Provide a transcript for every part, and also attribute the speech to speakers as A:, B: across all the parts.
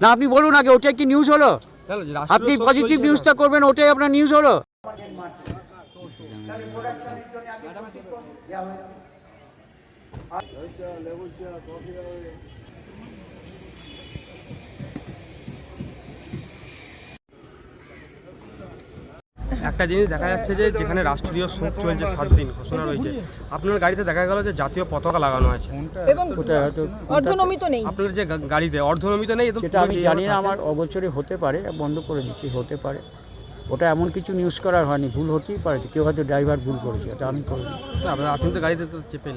A: না আপনি বলুন আগে, ওটাই কি নিউজ হলো? আপনি পজিটিভ নিউজটা করবেন, ওটাই আপনার নিউজ হলো।
B: একটা জিনিস দেখা যাচ্ছে যে যেখানে রাষ্ট্রীয় শোক চলছে 7 দিন ঘোষণা রয়েছে, আপনার গাড়িতে দেখা গেল যে জাতীয় পতাকা লাগানো আছে
C: এবং অর্ধনমিত নেই।
B: আপনার যে গাড়িতে অর্ধনমিত নেই,
A: সেটা আমি জানি না, আমার অগোচরে হতে পারে, বন্ধ করে দিচ্ছি, হতে পারে। ওটা এমন কিছু নিউজ করার হয়নি, ভুল হতেই পারে, কেউ হয়তো ড্রাইভার ভুল করেছে, এটা আমি করিনি।
B: আপনি তো গাড়িতে তো চেপে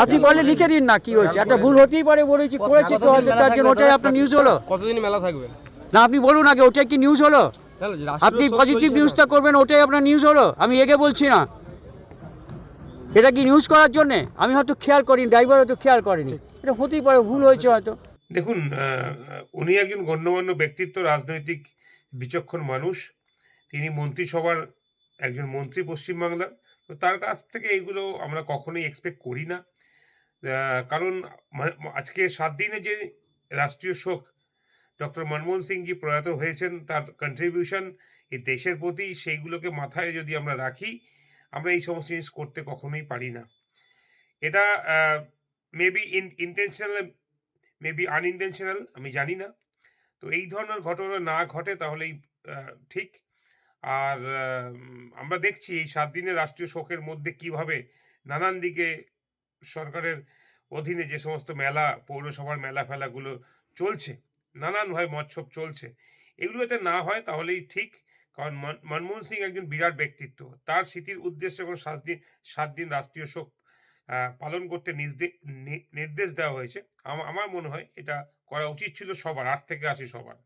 A: আপনি বলে লিখে দিন না কি হয়েছে, একটা ভুল হতেই পারে, বলেছি করেছি তো হয়তো, তার জন্য ওটাই আপনার নিউজ হলো।
B: কতদিন মেলা থাকবে?
A: না আপনি বলুন আগে, ওটাই কি নিউজ হলো? আপনি পজিটিভ নিউজটা করবেন, ওটাই আপনার নিউজ হলো। আমি এগে বলছি না, এটা কি নিউজ করার জন্যে? আমি হয়তো খেয়াল করিনি, ড্রাইভার হয়তো খেয়াল করেনি, এটা হতেই পারে, ভুল হয়েছে হয়তো।
D: দেখুন, উনি একজন গণ্যমান্য ব্যক্তিত্ব, রাজনৈতিক বিচক্ষণ মানুষ। তিনি মন্ত্রিসভার একজন মন্ত্রী পশ্চিমবাংলার। তো তার কাছ থেকে এইগুলো আমরা কখনোই এক্সপেক্ট করি না। কারণ আজকে 7 দিনে যে রাষ্ট্রীয় শোক, ডক্টর মনমোহন সিংজি প্রয়াত হয়েছেন, তার কন্ট্রিবিউশন এই দেশের প্রতি, সেইগুলোকে মাথায় যদি আমরা রাখি, আমরা এই সমস্ত জিনিস করতে কখনোই পারি না। এটা মেবি ইন্টেনশনাল, মেবি আনইনটেনশনাল, আমি জানি না। তো এই ধরনের ঘটনা না ঘটে তাহলেই ঠিক। আর আমরা দেখছি এই 7 দিনের রাষ্ট্রীয় শোকের মধ্যে কিভাবে নানান দিকে সরকারের অধীনে যে সমস্ত মেলা, পৌরসভার মেলা ফেলাগুলো চলছে, নানানভাবে মৎসব চলছে, এগুলো যাতে না হয় তাহলেই ঠিক। কারণ মনমোহন সিং একজন বিরাট ব্যক্তিত্ব, তার স্মৃতির উদ্দেশ্যে এখন 7 দিন রাষ্ট্রীয় শোক পালন করতে নির্দেশ দেওয়া হয়েছে। আমার মনে হয় এটা করা উচিত ছিল সবার, 8 থেকে 80 সবার।